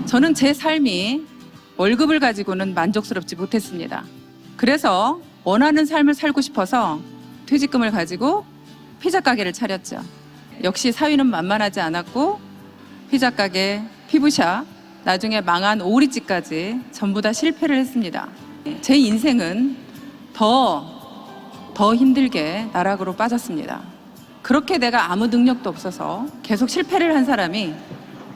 저는 제 삶이 월급을 가지고는 만족스럽지 못했습니다. 그래서 원하는 삶을 살고 싶어서 퇴직금을 가지고 피자 가게를 차렸죠. 역시 사위는 만만하지 않았고 피자 가게, 피부샵, 나중에 망한 오리집까지 전부 다 실패를 했습니다. 제 인생은 더 힘들게 나락으로 빠졌습니다. 그렇게 내가 아무 능력도 없어서 계속 실패를 한 사람이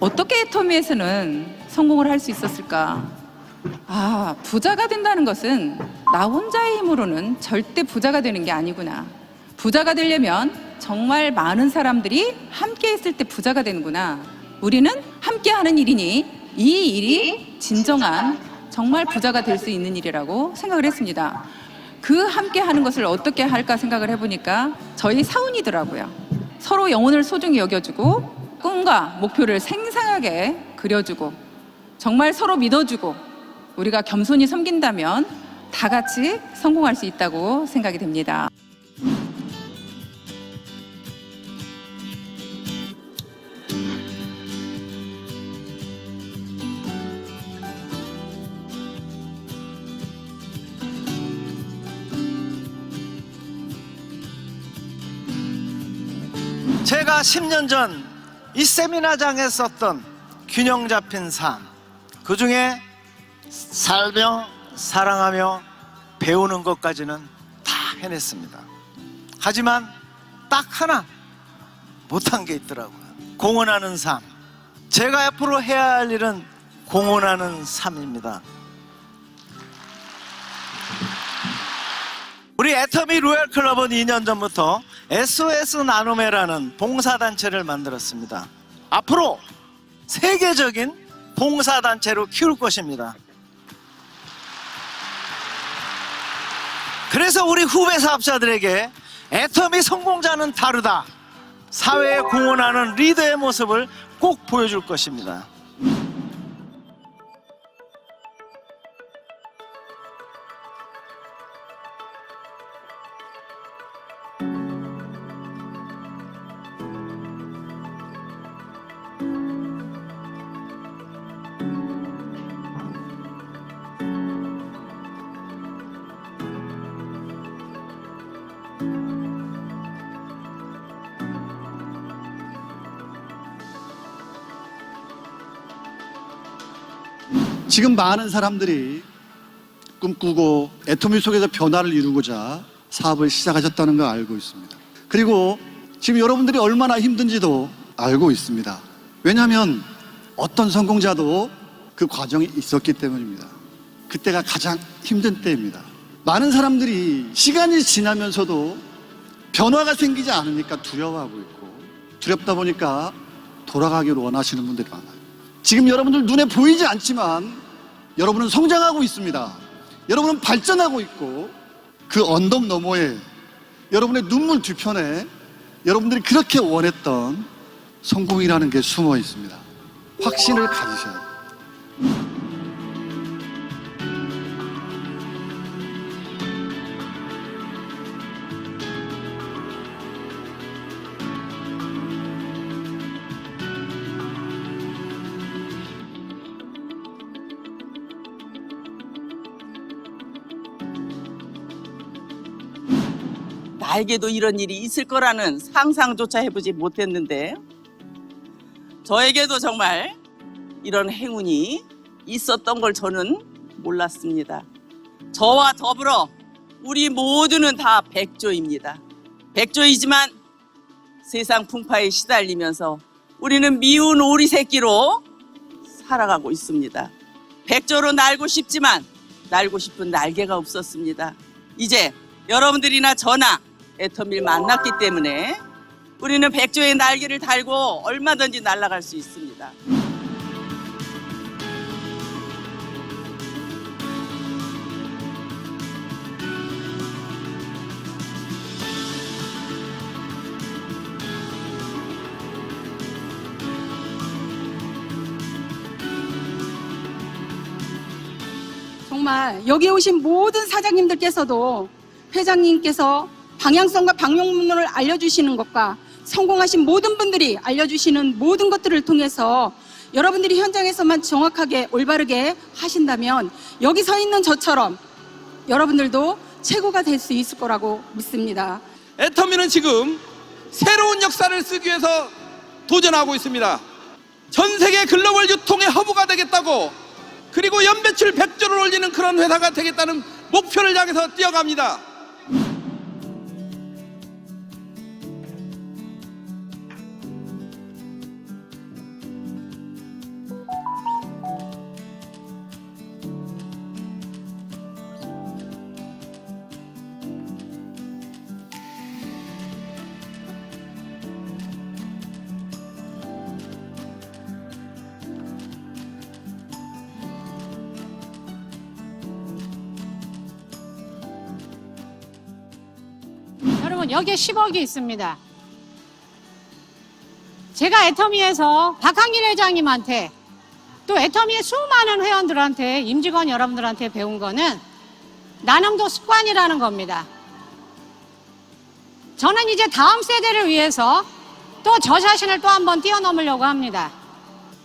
어떻게 애터미에서는 성공을 할 수 있었을까? 부자가 된다는 것은 나 혼자의 힘으로는 절대 부자가 되는 게 아니구나. 부자가 되려면 정말 많은 사람들이 함께 있을 때 부자가 되는구나. 우리는 함께 하는 일이니 이 일이 진정한 정말 부자가 될 수 있는 일이라고 생각을 했습니다. 그 함께 하는 것을 어떻게 할까 생각을 해보니까 저희 사운이더라고요. 서로 영혼을 소중히 여겨주고 꿈과 목표를 생생하게 그려주고 정말 서로 믿어주고 우리가 겸손히 섬긴다면 다 같이 성공할 수 있다고 생각이 됩니다. 제가 10년 전 이 세미나장에 썼던 균형 잡힌 삶, 그 중에 살며 사랑하며 배우는 것까지는 다 해냈습니다. 하지만 딱 하나 못한 게 있더라고요. 공헌하는 삶. 제가 앞으로 해야 할 일은 공헌하는 삶입니다. 우리 애터미 로얄클럽은 2년 전부터 SOS 나눔회라는 봉사단체를 만들었습니다. 앞으로 세계적인 봉사단체로 키울 것입니다. 그래서 우리 후배 사업자들에게 애터미 성공자는 다르다, 사회에 공헌하는 리더의 모습을 꼭 보여줄 것입니다. 지금 많은 사람들이 꿈꾸고 애터미 속에서 변화를 이루고자 사업을 시작하셨다는 걸 알고 있습니다. 그리고 지금 여러분들이 얼마나 힘든지도 알고 있습니다. 왜냐하면 어떤 성공자도 그 과정이 있었기 때문입니다. 그때가 가장 힘든 때입니다. 많은 사람들이 시간이 지나면서도 변화가 생기지 않으니까 두려워하고 있고, 두렵다 보니까 돌아가기를 원하시는 분들이 많아요. 지금 여러분들 눈에 보이지 않지만 여러분은 성장하고 있습니다. 여러분은 발전하고 있고, 그 언덕 너머에 여러분의 눈물 뒤편에 여러분들이 그렇게 원했던 성공이라는 게 숨어 있습니다. 확신을 가지셔야 돼요. 나에게도 이런 일이 있을 거라는 상상조차 해보지 못했는데, 저에게도 정말 이런 행운이 있었던 걸 저는 몰랐습니다. 저와 더불어 우리 모두는 다 백조입니다. 백조이지만 세상 풍파에 시달리면서 우리는 미운 오리 새끼로 살아가고 있습니다. 백조로 날고 싶지만 날고 싶은 날개가 없었습니다. 이제 여러분들이나 저나 애터미를 만났기 때문에 우리는 백조의 날개를 달고 얼마든지 날아갈 수 있습니다. 정말 여기 오신 모든 사장님들께서도 회장님께서 방향성과 방향문을 알려주시는 것과 성공하신 모든 분들이 알려주시는 모든 것들을 통해서 여러분들이 현장에서만 정확하게 올바르게 하신다면 여기 서 있는 저처럼 여러분들도 최고가 될 수 있을 거라고 믿습니다. 애터미는 지금 새로운 역사를 쓰기 위해서 도전하고 있습니다. 전 세계 글로벌 유통의 허브가 되겠다고, 그리고 연매출 100조를 올리는 그런 회사가 되겠다는 목표를 향해서 뛰어갑니다. 여러분, 여기에 10억이 있습니다. 제가 애터미에서 박항일 회장님한테, 또 애터미의 수많은 회원들한테, 임직원 여러분들한테 배운 거는 나눔도 습관이라는 겁니다. 저는 이제 다음 세대를 위해서 또 저 자신을 또 한번 뛰어넘으려고 합니다.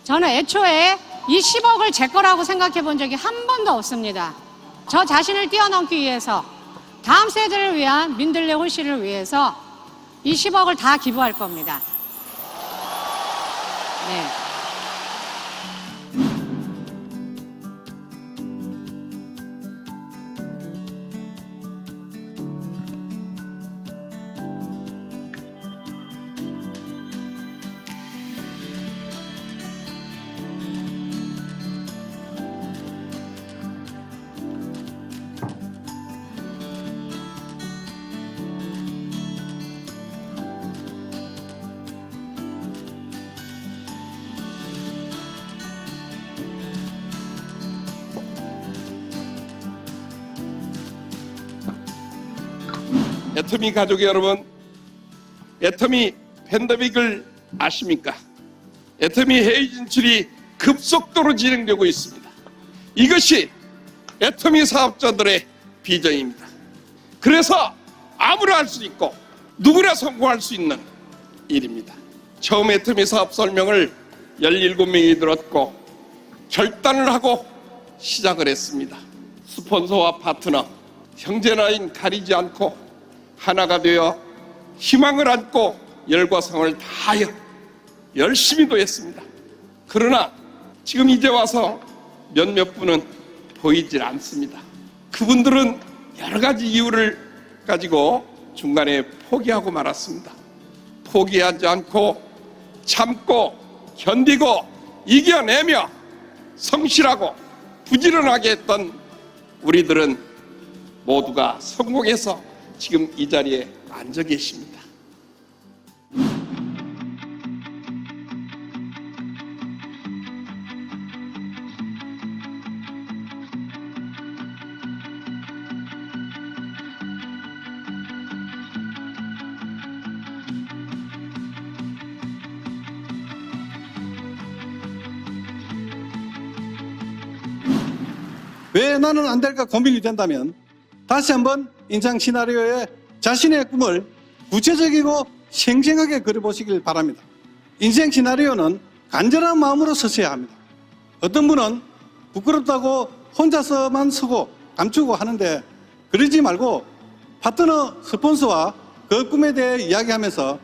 저는 애초에 이 10억을 제 거라고 생각해 본 적이 한 번도 없습니다. 저 자신을 뛰어넘기 위해서, 다음 세대를 위한 민들레 홀씨를 위해서 이 10억을 다 기부할 겁니다. 네. 애터미 가족 여러분, 애터미 팬데믹을 아십니까? 애터미 해외 진출이 급속도로 진행되고 있습니다. 이것이 애터미 사업자들의 비전입니다. 그래서 아무나 할 수 있고 누구나 성공할 수 있는 일입니다. 처음 애터미 사업 설명을 17명이 들었고 결단을 하고 시작을 했습니다. 스폰서와 파트너, 형제나인 가리지 않고 하나가 되어 희망을 안고 열과 성을 다하여 열심히도 했습니다. 그러나 지금 이제 와서 몇몇 분은 보이질 않습니다. 그분들은 여러 가지 이유를 가지고 중간에 포기하고 말았습니다. 포기하지 않고 참고 견디고 이겨내며 성실하고 부지런하게 했던 우리들은 모두가 성공해서 지금 이 자리에 앉아 계십니다. 왜 나는 안 될까 고민이 된다면 다시 한번 인생 시나리오에 자신의 꿈을 구체적이고 생생하게 그려보시길 바랍니다. 인생 시나리오는 간절한 마음으로 쓰셔야 합니다. 어떤 분은 부끄럽다고 혼자서만 쓰고 감추고 하는데 그러지 말고 파트너, 스폰서와 그 꿈에 대해 이야기하면서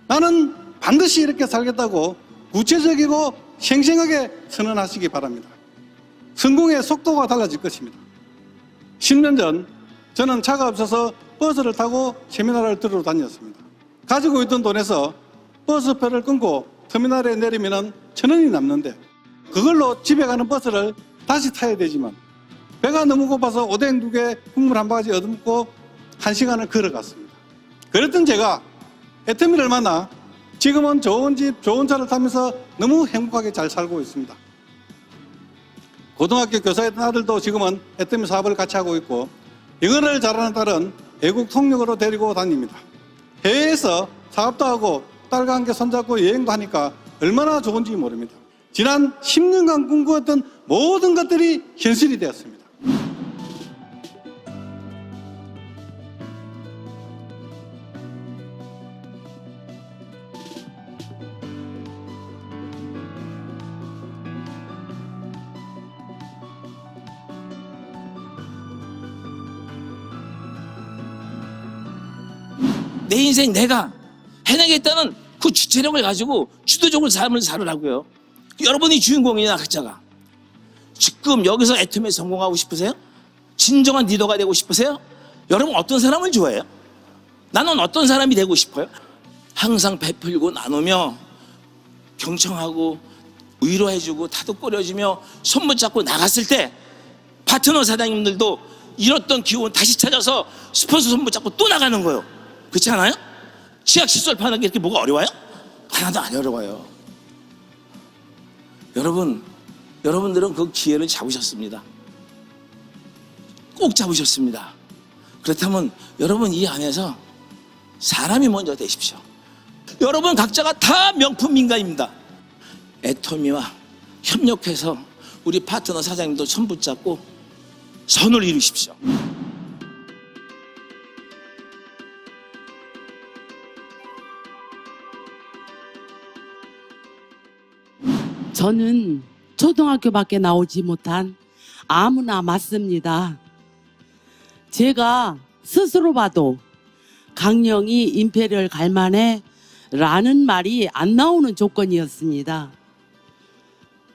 나는 반드시 이렇게 살겠다고 구체적이고 생생하게 선언하시기 바랍니다. 성공의 속도가 달라질 것입니다. 10년 전 저는 차가 없어서 버스를 타고 세미나를 들으러 다녔습니다. 가지고 있던 돈에서 버스표를 끊고 터미널에 내리면 1,000원이 남는데 그걸로 집에 가는 버스를 다시 타야 되지만 배가 너무 고파서 오뎅 2개, 국물 한 바가지 얻어먹고 1시간을 걸어갔습니다. 그랬던 제가 애터미를 만나 지금은 좋은 집, 좋은 차를 타면서 너무 행복하게 잘 살고 있습니다. 고등학교 교사였던 아들도 지금은 애터미 사업을 같이 하고 있고 영어를 잘하는 딸은 외국 통역으로 데리고 다닙니다. 해외에서 사업도 하고 딸과 함께 손잡고 여행도 하니까 얼마나 좋은지 모릅니다. 지난 10년간 꿈꾸었던 모든 것들이 현실이 되었습니다. 내 인생 내가 해내겠다는 그 주체력을 가지고 주도적으로 삶을 살으라고요. 여러분이 주인공이냐 각자가. 지금 여기서 애터미에 성공하고 싶으세요? 진정한 리더가 되고 싶으세요? 여러분 어떤 사람을 좋아해요? 나는 어떤 사람이 되고 싶어요? 항상 베풀고 나누며 경청하고 위로해주고 다독거려주며 손 붙잡고 나갔을 때 파트너 사장님들도 잃었던 기운 다시 찾아서 스폰서 손 붙잡고 또 나가는 거예요. 그렇지 않아요? 치약 칫솔 파는 게 이렇게 뭐가 어려워요? 하나도 안 어려워요. 여러분들은 그 기회를 잡으셨습니다. 꼭 잡으셨습니다. 그렇다면 여러분 이 안에서 사람이 먼저 되십시오. 여러분 각자가 다 명품 민가입니다. 애터미와 협력해서 우리 파트너 사장님도 손 붙잡고 선을 이루십시오. 저는 초등학교밖에 나오지 못한 아무나 맞습니다. 제가 스스로 봐도 강령이 임페리얼 갈만해 라는 말이 안 나오는 조건이었습니다.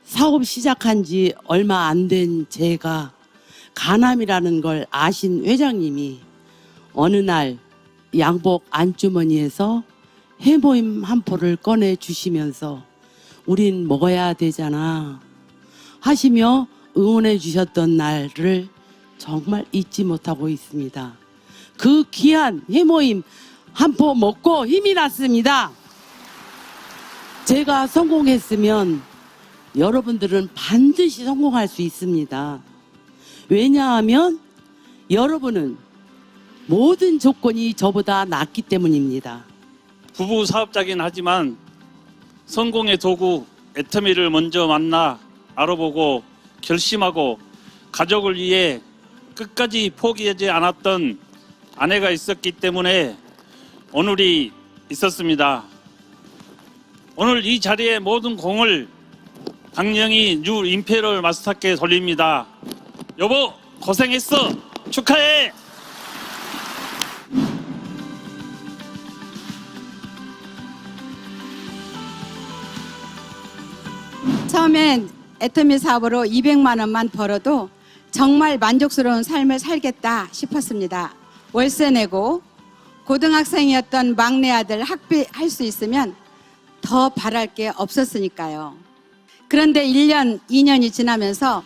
사업 시작한 지 얼마 안 된 제가 간암이라는 걸 아신 회장님이 어느 날 양복 안주머니에서 해모임 한 포를 꺼내 주시면서 우린 먹어야 되잖아 하시며 응원해 주셨던 날을 정말 잊지 못하고 있습니다. 그 귀한 해모임 한 포 먹고 힘이 났습니다. 제가 성공했으면 여러분들은 반드시 성공할 수 있습니다. 왜냐하면 여러분은 모든 조건이 저보다 낫기 때문입니다. 부부 사업자긴 하지만 성공의 도구 애터미를 먼저 만나 알아보고 결심하고 가족을 위해 끝까지 포기하지 않았던 아내가 있었기 때문에 오늘이 있었습니다. 오늘 이 자리에 모든 공을 강령이 뉴 임페리얼 마스터께 돌립니다. 여보 고생했어. 축하해. 처음엔 애터미 사업으로 200만 원만 벌어도 정말 만족스러운 삶을 살겠다 싶었습니다. 월세 내고 고등학생이었던 막내 아들 학비할 수 있으면 더 바랄 게 없었으니까요. 그런데 1년, 2년이 지나면서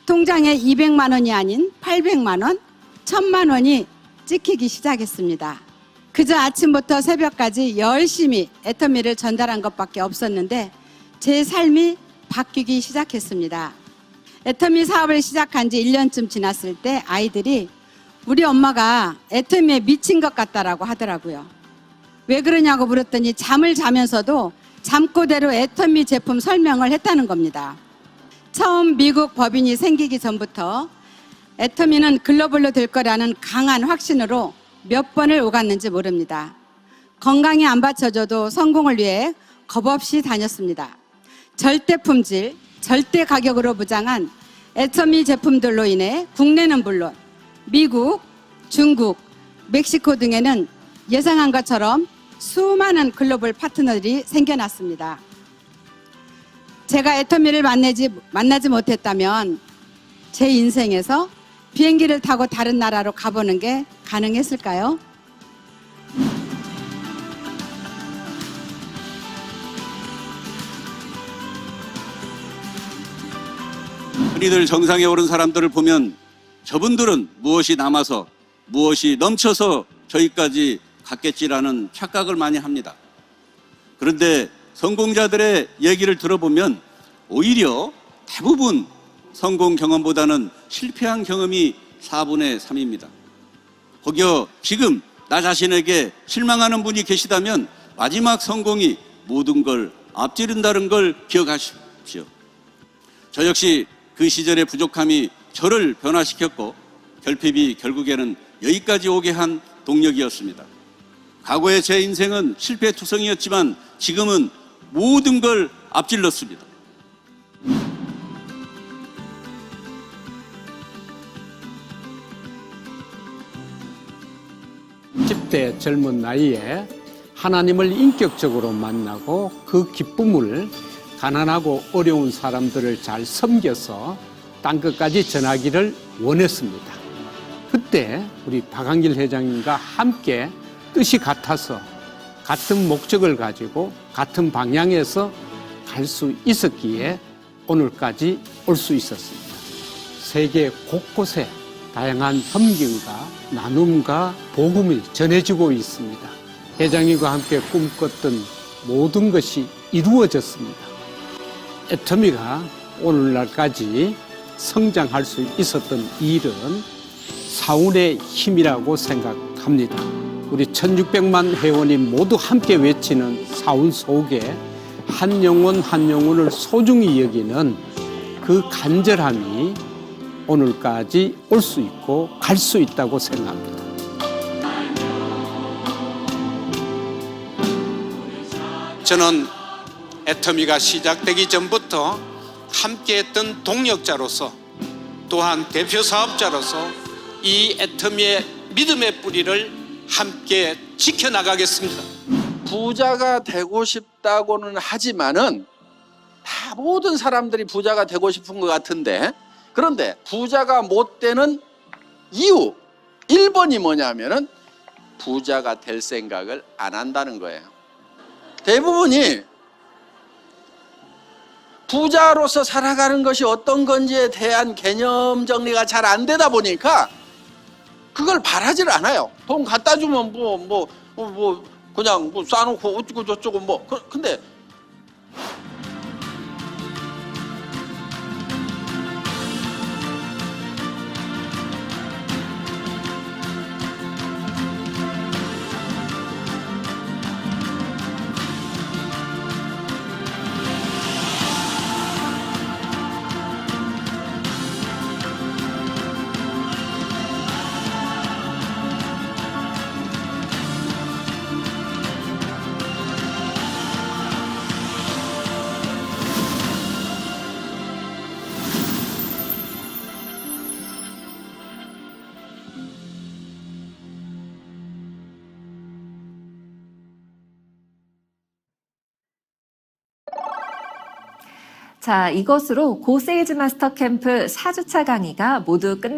통장에 200만 원이 아닌 800만 원, 1000만 원이 찍히기 시작했습니다. 그저 아침부터 새벽까지 열심히 애터미를 전달한 것밖에 없었는데 제 삶이 바뀌기 시작했습니다. 애터미 사업을 시작한 지 1년쯤 지났을 때 아이들이 우리 엄마가 애터미에 미친 것 같다라고 하더라고요. 왜 그러냐고 물었더니 잠을 자면서도 잠꼬대로 애터미 제품 설명을 했다는 겁니다. 처음 미국 법인이 생기기 전부터 애터미는 글로벌로 될 거라는 강한 확신으로 몇 번을 오갔는지 모릅니다. 건강이 안 받쳐줘도 성공을 위해 겁없이 다녔습니다. 절대 품질, 절대 가격으로 무장한 애터미 제품들로 인해 국내는 물론 미국, 중국, 멕시코 등에는 예상한 것처럼 수많은 글로벌 파트너들이 생겨났습니다. 제가 애터미를 만나지 못했다면 제 인생에서 비행기를 타고 다른 나라로 가보는 게 가능했을까요? 흔히들 정상에 오른 사람들을 보면 저분들은 무엇이 남아서 무엇이 넘쳐서 저기까지 갔겠지라는 착각을 많이 합니다. 그런데 성공자들의 얘기를 들어보면 오히려 대부분 성공 경험보다는 실패한 경험이 4분의 3입니다. 거기에 지금 나 자신에게 실망하는 분이 계시다면 마지막 성공이 모든 걸 앞지른다는 걸 기억하십시오. 저 역시 그 시절의 부족함이 저를 변화시켰고 결핍이 결국에는 여기까지 오게 한 동력이었습니다. 과거의 제 인생은 실패투성이었지만 지금은 모든 걸 앞질렀습니다. 30대 젊은 나이에 하나님을 인격적으로 만나고 그 기쁨을 가난하고 어려운 사람들을 잘 섬겨서 땅끝까지 전하기를 원했습니다. 그때 우리 박한길 회장님과 함께 뜻이 같아서 같은 목적을 가지고 같은 방향에서 갈 수 있었기에 오늘까지 올 수 있었습니다. 세계 곳곳에 다양한 섬김과 나눔과 복음이 전해지고 있습니다. 회장님과 함께 꿈꿨던 모든 것이 이루어졌습니다. 애터미가 오늘날까지 성장할 수 있었던 일은 사운의 힘이라고 생각합니다. 우리 1600만 회원이 모두 함께 외치는 사운 속에 한 영혼 한 영혼을 소중히 여기는 그 간절함이 오늘까지 올 수 있고 갈 수 있다고 생각합니다. 저는 애터미가 시작되기 전부터 함께했던 동력자로서 또한 대표 사업자로서 이 애터미의 믿음의 뿌리를 함께 지켜나가겠습니다. 부자가 되고 싶다고는 하지만은 다 모든 사람들이 부자가 되고 싶은 것 같은데, 그런데 부자가 못 되는 이유 1번이 뭐냐면은 부자가 될 생각을 안 한다는 거예요. 대부분이 부자로서 살아가는 것이 어떤 건지에 대한 개념 정리가 잘 안 되다 보니까 그걸 바라질 않아요. 돈 갖다 주면 그냥 싸놓고 어쩌고 저쩌고 근데 자, 이것으로 고세일즈 마스터 캠프 4주차 강의가 모두 끝났습니다.